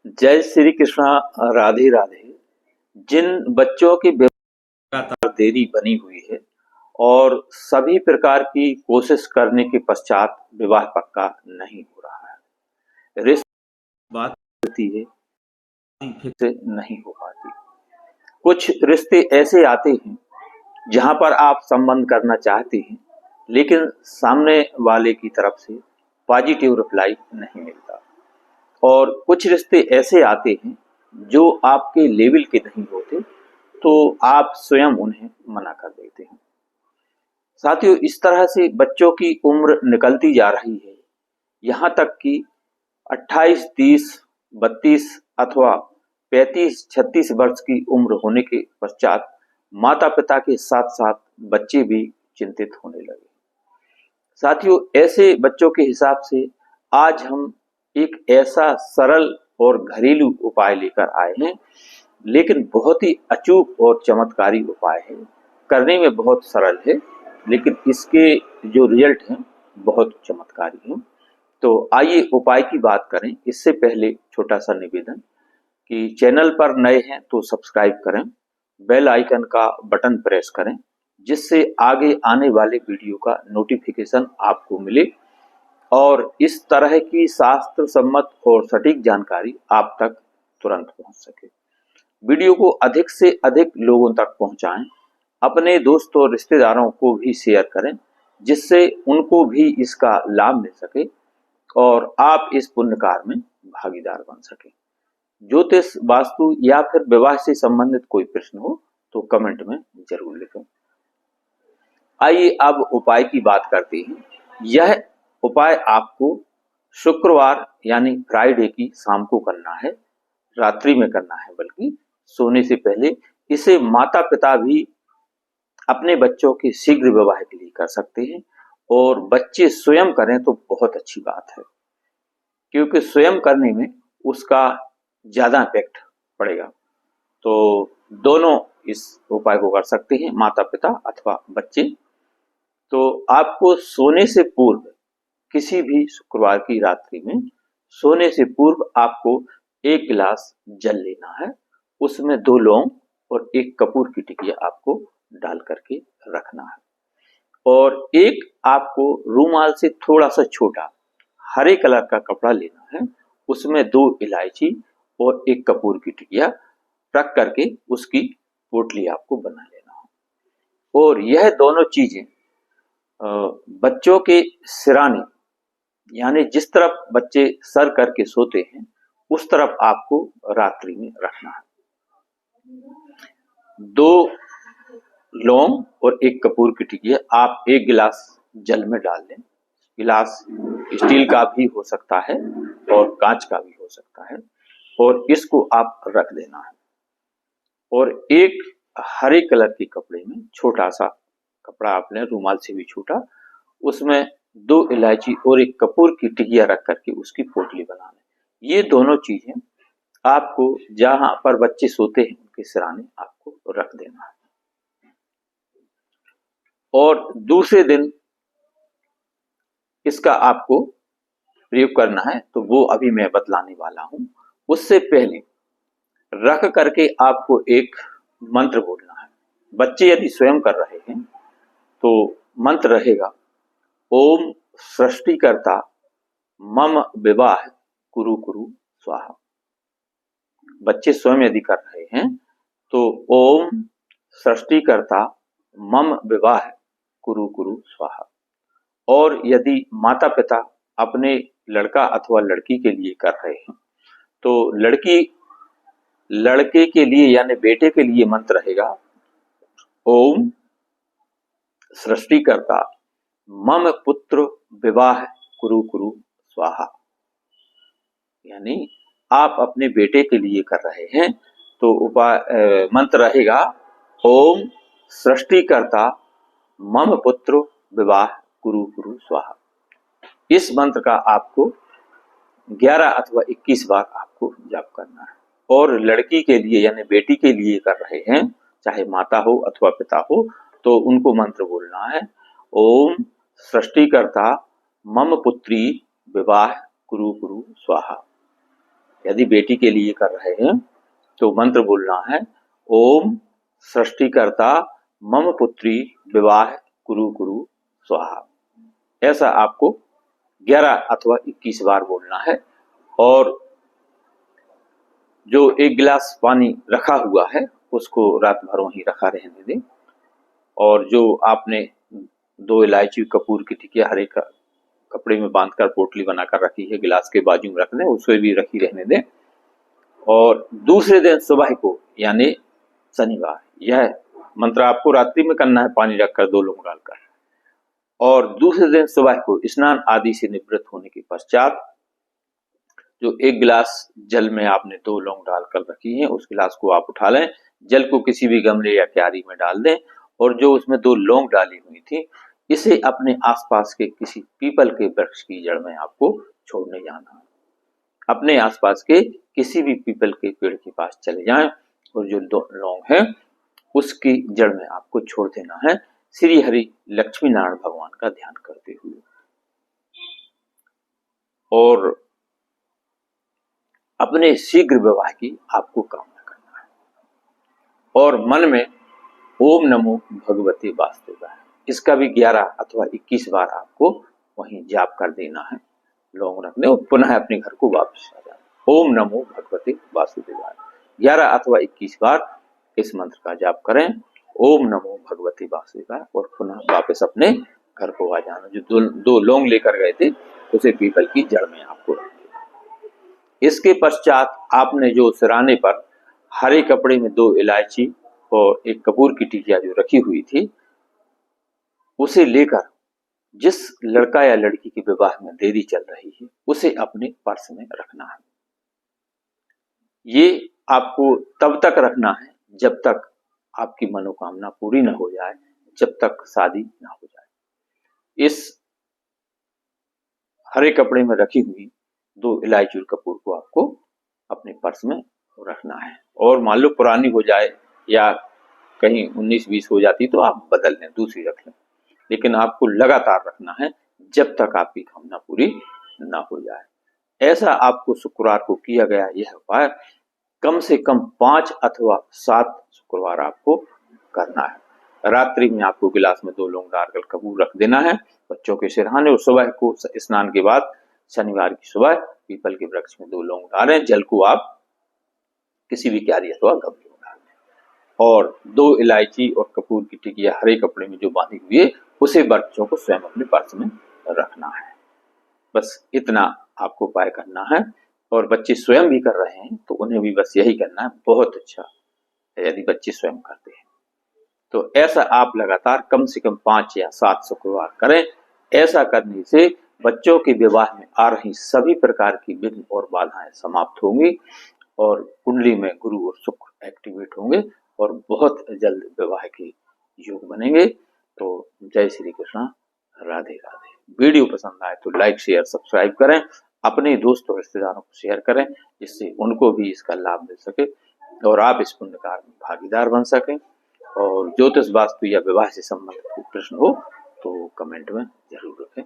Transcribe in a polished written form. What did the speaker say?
जय श्री कृष्णा। राधे राधे। जिन बच्चों की लगातार देरी बनी हुई है और सभी प्रकार की कोशिश करने के पश्चात विवाह पक्का नहीं हो रहा है, रिश्ते बात होती है फिर से नहीं हो पाती। कुछ रिश्ते ऐसे आते हैं जहां पर आप संबंध करना चाहते हैं लेकिन सामने वाले की तरफ से पॉजिटिव रिप्लाई नहीं मिलता, और कुछ रिश्ते ऐसे आते हैं जो आपके लेवल के नहीं होते तो आप स्वयं उन्हें मना कर देते हैं। साथियों, इस तरह से बच्चों की उम्र निकलती जा रही है, यहाँ तक कि 28, 30, 32 अथवा 35-36 वर्ष की उम्र होने के पश्चात माता पिता के साथ साथ बच्चे भी चिंतित होने लगे। साथियों, ऐसे बच्चों के हिसाब से आज हम एक ऐसा सरल और घरेलू उपाय लेकर आए हैं, लेकिन बहुत ही अचूक और चमत्कारी उपाय है। करने में बहुत सरल है लेकिन इसके जो रिजल्ट हैं बहुत चमत्कारी हैं। तो आइए उपाय की बात करें। इससे पहले छोटा सा निवेदन कि चैनल पर नए हैं तो सब्सक्राइब करें, बेल आइकन का बटन प्रेस करें जिससे आगे आने वाले वीडियो का नोटिफिकेशन आपको मिले और इस तरह की शास्त्र सम्मत और सटीक जानकारी आप तक तुरंत पहुंच सके। वीडियो को अधिक से अधिक लोगों तक पहुंचाएं, अपने दोस्तों और रिश्तेदारों को भी शेयर करें जिससे उनको भी इसका लाभ मिल सके और आप इस पुण्य कार्य में भागीदार बन सके। ज्योतिष, वास्तु या फिर विवाह से संबंधित कोई प्रश्न हो तो कमेंट में जरूर लिखें। आइए अब उपाय की बात करते हैं। यह उपाय आपको शुक्रवार यानी फ्राइडे की शाम को करना है, रात्रि में करना है, बल्कि सोने से पहले। इसे माता पिता भी अपने बच्चों के शीघ्र विवाह के लिए कर सकते हैं और बच्चे स्वयं करें तो बहुत अच्छी बात है, क्योंकि स्वयं करने में उसका ज्यादा इफेक्ट पड़ेगा। तो दोनों इस उपाय को कर सकते हैं, माता पिता अथवा बच्चे। तो आपको सोने से पूर्व, किसी भी शुक्रवार की रात्रि में सोने से पूर्व आपको 1 गिलास जल लेना है, उसमें 2 लौंग और 1 कपूर की टिकिया आपको डाल करके रखना है, और एक आपको रूमाल से थोड़ा सा छोटा हरे कलर का कपड़ा लेना है, उसमें 2 इलायची और 1 कपूर की टिकिया रख करके उसकी पोटली आपको बना लेना है। और यह दोनों चीजें बच्चों के सिराने, यानी जिस तरफ बच्चे सर करके सोते हैं उस तरफ आपको रात्रि में रखना है। 2 लौंग और 1 कपूर की टिकिया आप 1 गिलास जल में डाल दें। गिलास स्टील का भी हो सकता है और कांच का भी हो सकता है, और इसको आप रख देना है। और एक हरे कलर के कपड़े में, छोटा सा कपड़ा आपने रूमाल से भी छोटा, उसमें 2 इलायची और 1 कपूर की टिकिया रख करके उसकी पोटली बना लें। ये दोनों चीजें आपको जहां पर बच्चे सोते हैं उनके सिराने आपको रख देना है। और दूसरे दिन इसका आपको प्रयोग करना है, तो वो अभी मैं बतलाने वाला हूं। उससे पहले रख करके आपको एक मंत्र बोलना है। बच्चे यदि स्वयं कर रहे हैं तो मंत्र रहेगा, ओम सृष्टिकर्ता मम विवाह कुरु कुरु स्वाहा। बच्चे स्वयं यदि कर रहे हैं तो ओम सृष्टिकर्ता मम विवाह कुरु कुरु स्वाहा। और यदि माता पिता अपने लड़का अथवा लड़की के लिए कर रहे हैं तो लड़के के लिए यानी बेटे के लिए मंत्र रहेगा, ओम सृष्टिकर्ता मम पुत्र विवाह कुरु कुरु स्वाहा। यानी आप अपने बेटे के लिए कर रहे हैं तो उपाय मंत्र रहेगा, ओम सृष्टिकर्ता मम पुत्र विवाह कुरु कुरु स्वाहा। इस मंत्र का आपको 11 अथवा 21 बार आपको जाप करना है। और लड़की के लिए यानी बेटी के लिए कर रहे हैं, चाहे माता हो अथवा पिता हो, तो उनको मंत्र बोलना है, ओम सृष्टिकर्ता मम पुत्री विवाह कुरु कुरु स्वाहा। यदि बेटी के लिए कर रहे हैं तो मंत्र बोलना है, ओम सृष्टिकर्ता मम पुत्री विवाह कुरु कुरु स्वाहा। ऐसा आपको 11 अथवा 21 बार बोलना है। और जो 1 गिलास पानी रखा हुआ है उसको रात भर वहीं रखा रहने दें। और जो आपने 2 इलायची कपूर की टिकिया हरे कपड़े में बांधकर पोटली बनाकर रखी है, गिलास के बाजू में रख दें, उसे भी रखी रहने दें। और दूसरे दिन सुबह को यानी शनिवार, यह मंत्र आपको रात्रि में करना है, पानी रखकर 2 लौंग डालकर। और दूसरे दिन सुबह को स्नान आदि से निवृत्त होने के पश्चात जो 1 गिलास जल में आपने 2 लौंग डालकर रखी है, उस गिलास को आप उठा लें, जल को किसी भी गमले या क्यारी में डाल दें और जो उसमें 2 लौंग डाली हुई थी, इसे अपने आसपास के किसी पीपल के वृक्ष की जड़ में आपको छोड़ने जाना है। अपने आसपास के किसी भी पीपल के पेड़ के पास चले जाएं और जो 2 लौंग है उसकी जड़ में आपको छोड़ देना है, श्री हरि लक्ष्मी नारायण भगवान का ध्यान करते हुए। और अपने शीघ्र विवाह की आपको कामना करना है और मन में ओम नमो भगवते वासुदेवाय, इसका भी 11 अथवा 21 बार आपको वहीं जाप कर देना है, लौंग रखने और पुनः अपने घर को वापस आ जाना। ओम नमो भगवते वासुदेवाय 11 अथवा 21 बार इस मंत्र का जाप करें, ओम नमो भगवते वासुदेवाय, और पुनः वापस अपने घर को आ जाना। जो 2 लौंग लेकर गए थे उसे पीपल की जड़ में आपको रख देना। इसके पश्चात आपने जो सिराने पर हरे कपड़े में 2 इलायची और 1 कपूर की टिकिया जो रखी हुई थी, उसे लेकर जिस लड़का या लड़की के विवाह में देरी चल रही है उसे अपने पर्स में रखना है। ये आपको तब तक रखना है जब तक आपकी मनोकामना पूरी न हो जाए, जब तक शादी न हो जाए। इस हरे कपड़े में रखी हुई 2 इलायची और कपूर को आपको अपने पर्स में रखना है। और मान लो पुरानी हो जाए या कहीं 19-20 हो जाती तो आप बदल लें, दूसरी रख लें, लेकिन आपको लगातार रखना है जब तक आपकी कामना पूरी ना हो जाए। ऐसा आपको शुक्रवार को किया गया यह उपाय कम से कम 5 अथवा 7 शुक्रवार आपको करना है। रात्रि में आपको गिलास में 2 लौंग डालकर कपूर रख देना है बच्चों के सिरहाने, और सुबह को स्नान के बाद शनिवार की सुबह पीपल के वृक्ष में 2 लौंग डालें, जल को आप किसी भी क्यारी अथवा गमले में डालें। और 2 इलायची और कपूर की टिकिया हरे कपड़े में जो बांधी हुई है उसे बच्चों को स्वयं अपने पर्स में रखना है। बस इतना आपको उपाय करना है। और बच्चे स्वयं भी कर रहे हैं तो उन्हें भी बस यही करना है, बहुत अच्छा है यदि बच्चे स्वयं करते हैं। तो ऐसा आप लगातार कम से कम 5 या 7 शुक्रवार करें। ऐसा करने से बच्चों के विवाह में आ रही सभी प्रकार की विघ्न और बाधाएं समाप्त होंगी और कुंडली में गुरु और शुक्र एक्टिवेट होंगे और बहुत जल्द विवाह के योग बनेंगे। तो जय श्री कृष्ण, राधे राधे। वीडियो पसंद आए तो लाइक शेयर सब्सक्राइब करें, अपने दोस्त और रिश्तेदारों को शेयर करें जिससे उनको भी इसका लाभ मिल सके और आप इस पुण्य कार्य में भागीदार बन सकें। और ज्योतिष वास्तु या विवाह से संबंधित प्रश्न हो तो कमेंट में जरूर रखें।